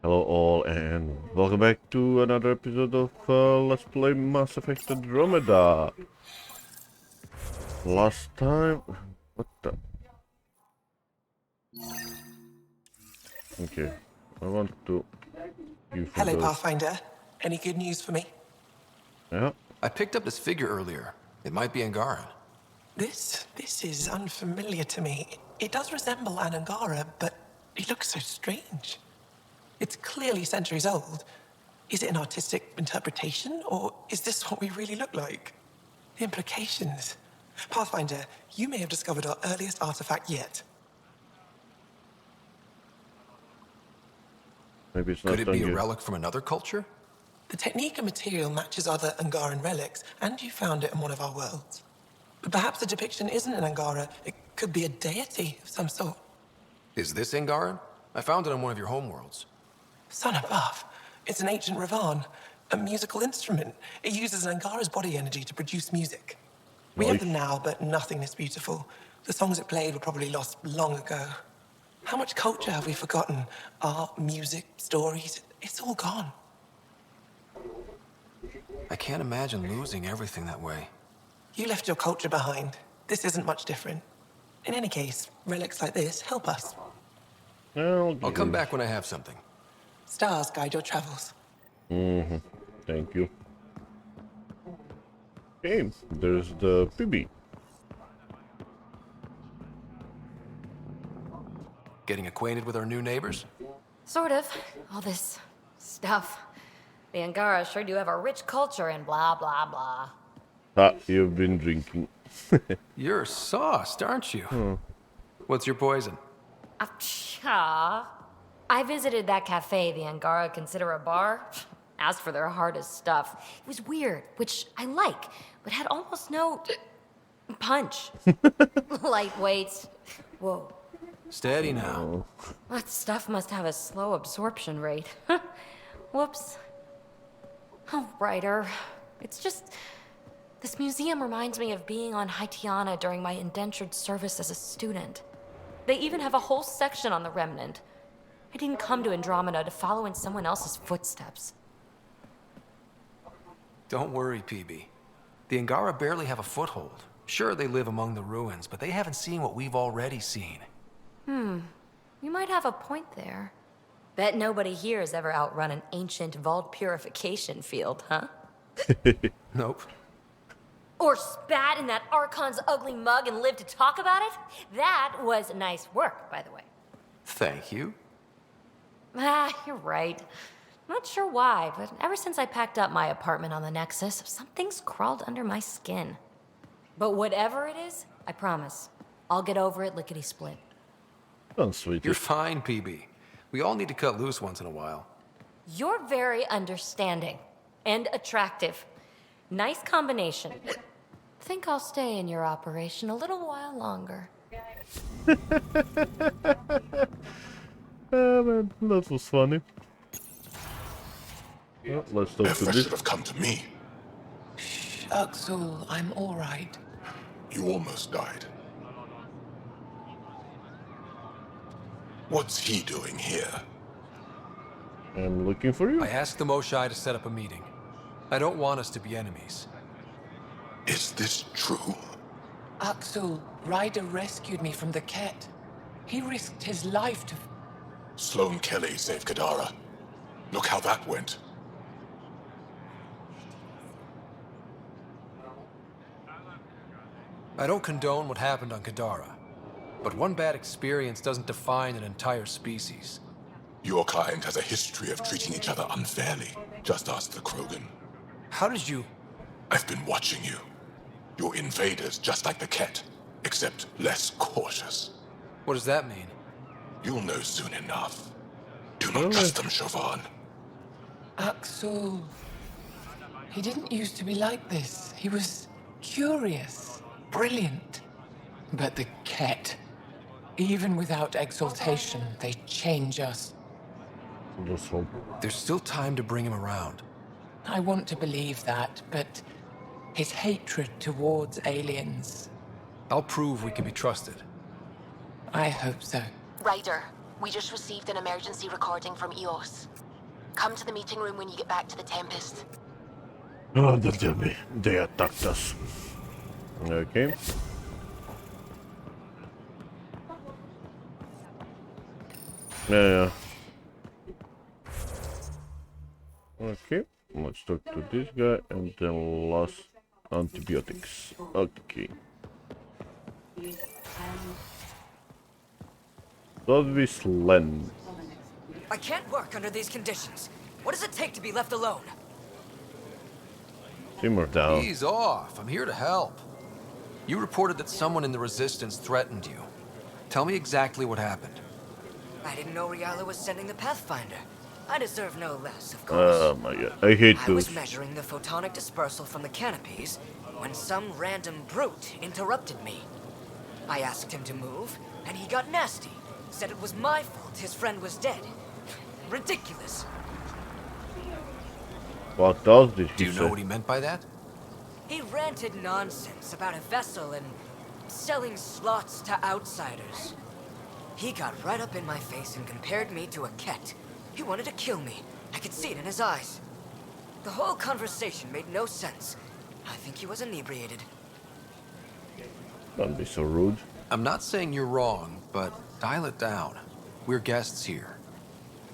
Hello all and welcome back to another episode of Let's Play Mass Effect Andromeda. Last time... What the... Okay, I want to give Hello, those... Pathfinder. Any good news for me? Yeah, I picked up this figure earlier. It might be Angaran. This is unfamiliar to me. It does resemble an Angara, but it looks so strange. It's clearly centuries old. Is it an artistic interpretation, or is this what we really look like? The implications. Pathfinder, you may have discovered our earliest artifact yet. maybe it's not Could it be a Dungeon. relic from another culture? The technique and material matches other Angaran relics, and you found it in one of our worlds. But perhaps the depiction isn't an Angara. It could be a deity of some sort. Is this Angaran? I found it on one of your homeworlds. Son above. It's an ancient Ravan, a musical instrument. It uses Angara's body energy to produce music. We have them now, but nothing is beautiful. The songs it played were probably lost long ago. How much culture have we forgotten? Art, music, stories, it's all gone. I can't imagine losing everything that way. You left your culture behind. This isn't much different. In any case, relics like this help us. I'll come back when I have something. Stars guide your travels. Thank you. Okay, there's the PB. Getting acquainted with our new neighbors? Sort of. All this stuff. The Angara sure do have a rich culture and blah, blah, blah. Ah, you've been drinking. You're sauced, aren't you? What's your poison? I visited that cafe the Angara consider a bar. Asked for their hardest stuff. It was weird, which I like, but had almost no punch. Lightweight. Whoa. Steady now. That stuff must have a slow absorption rate. Whoops. Oh, writer. It's just... This museum reminds me of being on Haitiana during my indentured service as a student. They even have a whole section on the Remnant. I didn't come to Andromeda to follow in someone else's footsteps. Don't worry, PB. The Angara barely have a foothold. Sure, they live among the ruins, but they haven't seen what we've already seen. You might have a point there. Bet nobody here has ever outrun an ancient vault purification field, huh? Nope. Or spat in that Archon's ugly mug and lived to talk about it? That was nice work, by the way. Thank you. You're right. Not sure why, but ever since I packed up my apartment on the Nexus, something's crawled under my skin. But whatever it is, I promise, I'll get over it lickety-split. Oh, sweet. You're fine, PB. We all need to cut loose once in a while. You're very understanding and attractive. Nice combination. Think I'll stay in your operation a little while longer. Man, that was funny. Well, let's talk to Never this. should have come to me. Uxul, I'm all right. You almost died. What's he doing here? I'm looking for you. I asked the Moshai to set up a meeting. I don't want us to be enemies. Is this true? Uxul, Ryder rescued me from the Ket. He risked his life to... Sloane Kelly saved Kadara. Look how that went. I don't condone what happened on Kadara, but one bad experience doesn't define an entire species. Your kind has a history of treating each other unfairly. Just ask the Krogan. How did you... I've been watching you. You're invaders just like the Ket, except less cautious. What does that mean? You'll know soon enough. Do not trust them, Chauvin. Uxul... He didn't used to be like this. He was curious, brilliant. But the Ket, even without exaltation, they change us. Let's hope. There's still time to bring him around. I want to believe that, but his hatred towards aliens, I'll prove we can be trusted. I hope so. Ryder, We just received an emergency recording from EOS. Come to the meeting room when you get back to the Tempest. Oh, don't tell me. They attacked us. Okay. Yeah. Okay. Let's talk to this guy and then lost antibiotics. Okay. Service Len. I can't work under these conditions. What does it take to be left alone? Simmer down. Ease off. I'm here to help. You reported that someone in the Resistance threatened you. Tell me exactly what happened. I didn't know Riala was sending the Pathfinder. I deserve no less, of Oh course. my god. I hate I those. was measuring the photonic dispersal from the canopies when some random brute interrupted me. I asked him to move, and he got nasty. Said it was my fault his friend was dead. Ridiculous. What else did Do he you say? know what he meant by that? He ranted nonsense about a vessel and selling slots to outsiders. He got right up in my face and compared me to a cat. He wanted to kill me. I could see it in his eyes. The whole conversation made no sense. I think he was inebriated. Don't be so rude. I'm not saying you're wrong, but dial it down. We're guests here.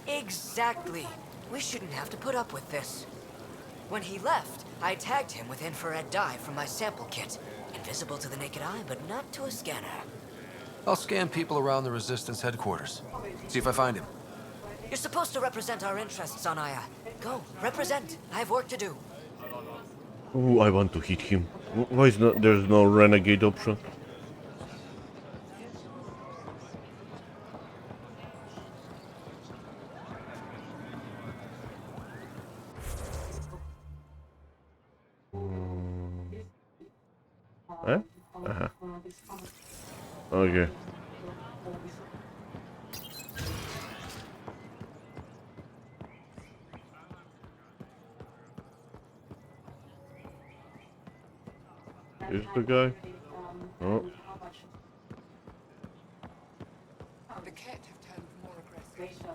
Exactly. We shouldn't have to put up with this. When he left, I tagged him with infrared dye from my sample kit. Invisible to the naked eye, but not to a scanner. I'll scan people around the Resistance headquarters. See if I find him. You're supposed to represent our interests on Aya. Go, represent. I have work to do. Ooh, I want to hit him. Why is not there's no renegade option? Eh? Uh-huh. Okay. Is the guy? Oh. The Ket have turned more aggressive.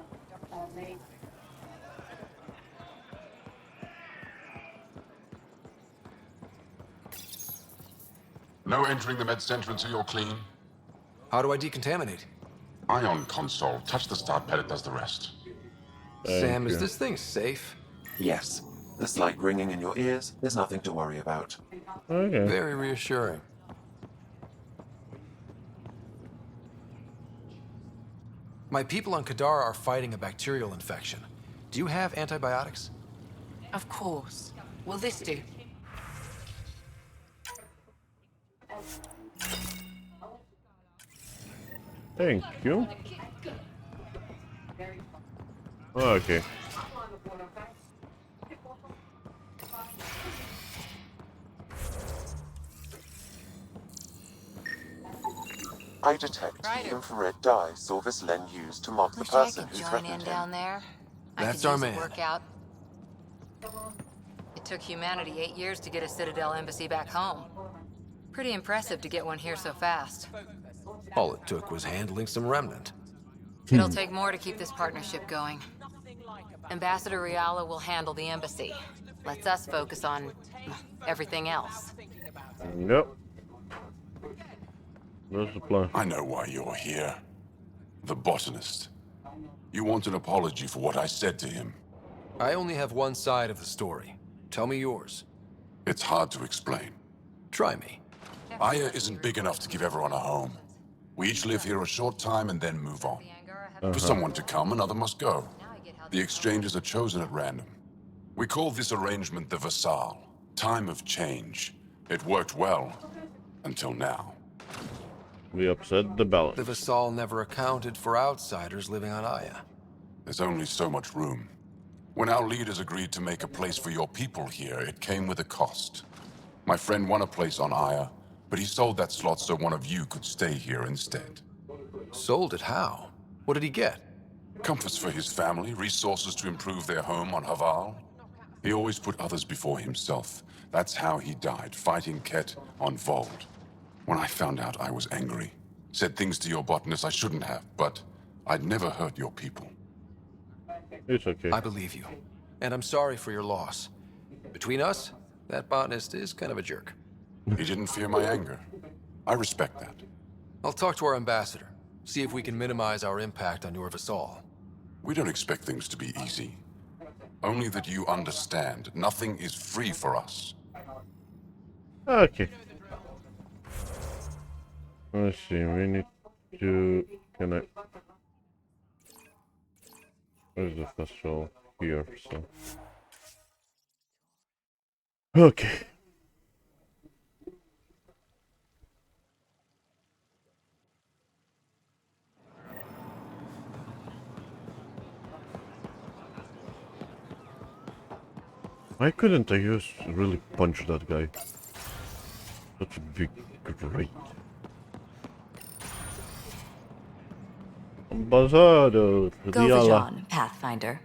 No entering the med center until you're clean. How do I decontaminate? Ion console. Touch the start pad, it does the rest. Sam, you. is this thing safe? Yes. The slight ringing in your ears, there's nothing to worry about. Okay. Very reassuring. My people on Kadara are fighting a bacterial infection. Do you have antibiotics? Of course. Will this do? Thank you. Okay. I detect the infrared dye Silvis Len used to mark the Wish I person could who join threatened in him. down there. That's I our could use man. a workout. It took humanity 8 years to get a Citadel embassy back home. Pretty impressive to get one here so fast. All it took was handling some remnant. It'll take more to keep this partnership going. Ambassador Riala will handle the embassy. Lets us focus on everything else. Yep. That's the plan. I know why you're here. The botanist. You want an apology for what I said to him. I only have one side of the story. Tell me yours. It's hard to explain. Try me. Aya isn't big enough to give everyone a home. We each live here a short time and then move on. For someone to come, another must go. The exchanges are chosen at random. We call this arrangement the Vassal. Time of change. It worked well. Until now. We upset the The balance. Vassal never accounted for outsiders living on Aya. There's only so much room. When our leaders agreed to make a place for your people here, it came with a cost. My friend won a place on Aya, but he sold that slot so one of you could stay here instead. Sold it how? What did he get? Comforts for his family, resources to improve their home on Haval. He always put others before himself. That's how he died, fighting Ket on Vold. When I found out, I was angry. Said things to your botanist I shouldn't have, but I'd never hurt your people. It's okay. I believe you. And I'm sorry for your loss. Between us, that botanist is kind of a jerk. He didn't fear my anger. I respect that. I'll talk to our ambassador, see if we can minimize our impact on your vassal. We don't expect things to be easy. Only that you understand, nothing is free for us. Okay. Let's see, we need to connect. Where's the vessel? Here, so. Okay. Why couldn't I just really punch that guy? That would be great. Ambassador, Go Riala. Vajon, Pathfinder.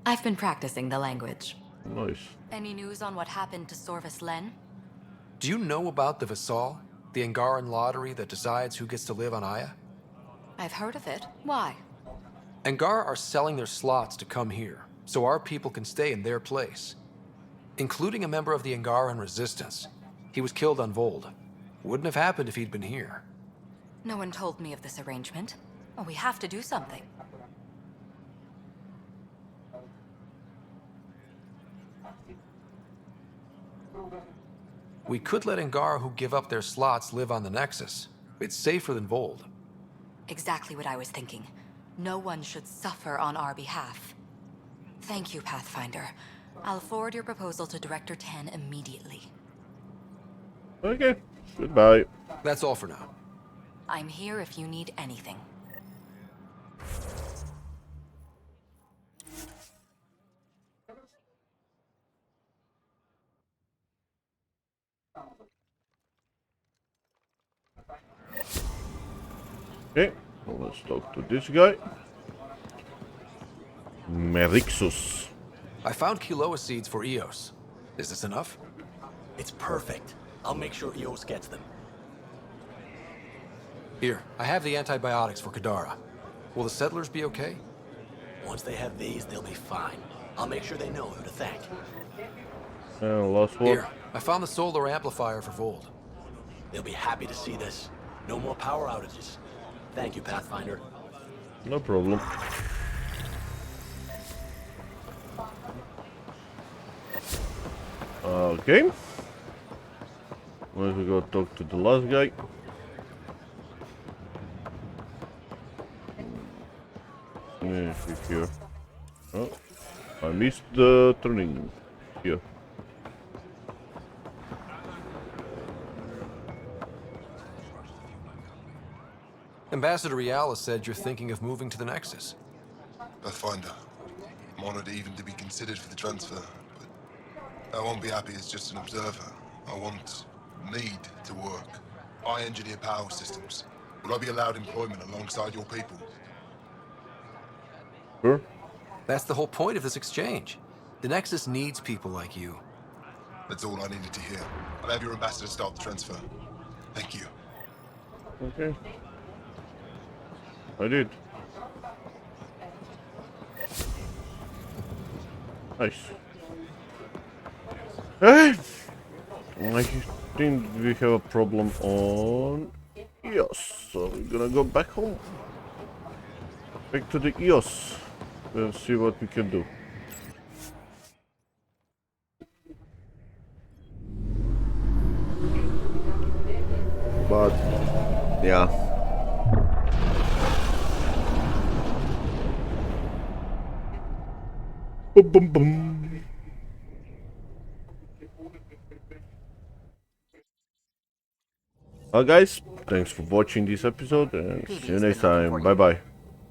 I've been practicing the language. Nice. Any news on what happened to Sorvis Len? Do you know about the vassal? The Angaran lottery that decides who gets to live on Aya? I've heard of it. Why? Angara are selling their slots to come here, so our people can stay in their place. Including a member of the Angaran resistance. He was killed on Vold. Wouldn't have happened if he'd been here. No one told me of this arrangement. Well, we have to do something. We could let Angara who give up their slots live on the Nexus. It's safer than Vold. Exactly what I was thinking. No one should suffer on our behalf. Thank you, Pathfinder. I'll forward your proposal to Director 10 immediately. Okay. Goodbye. That's all for now. I'm here if you need anything. Okay, well, let's talk to this guy. Merixus. I found Kiloa seeds for Eos. Is this enough? It's perfect. I'll make sure Eos gets them. Here, I have the antibiotics for Kadara. Will the settlers be okay? Once they have these, they'll be fine. I'll make sure they know who to thank. Last one. Here, I found the solar amplifier for Vold. They'll be happy to see this. No more power outages. Thank you, Pathfinder. No problem. Okay. Let's go talk to the last guy. Yeah, he's here. Oh, I missed the turning. Here. Ambassador Riala said you're thinking of moving to the Nexus. Pathfinder, I'm honored even to be considered for the transfer, but I won't be happy as just an observer. Need to work. I engineer power systems. Will I be allowed employment alongside your people? Sure. That's the whole point of this exchange. The Nexus needs people like you. That's all I needed to hear. I'll have your ambassador start the transfer. Thank you. Okay. I did. Nice. Hey! I think we have a problem on EOS, so we're gonna go back home. Back to the EOS. We'll see what we can do. But, yeah. Boom, boom, boom. Well guys, thanks for watching this episode and see you next time. Bye bye.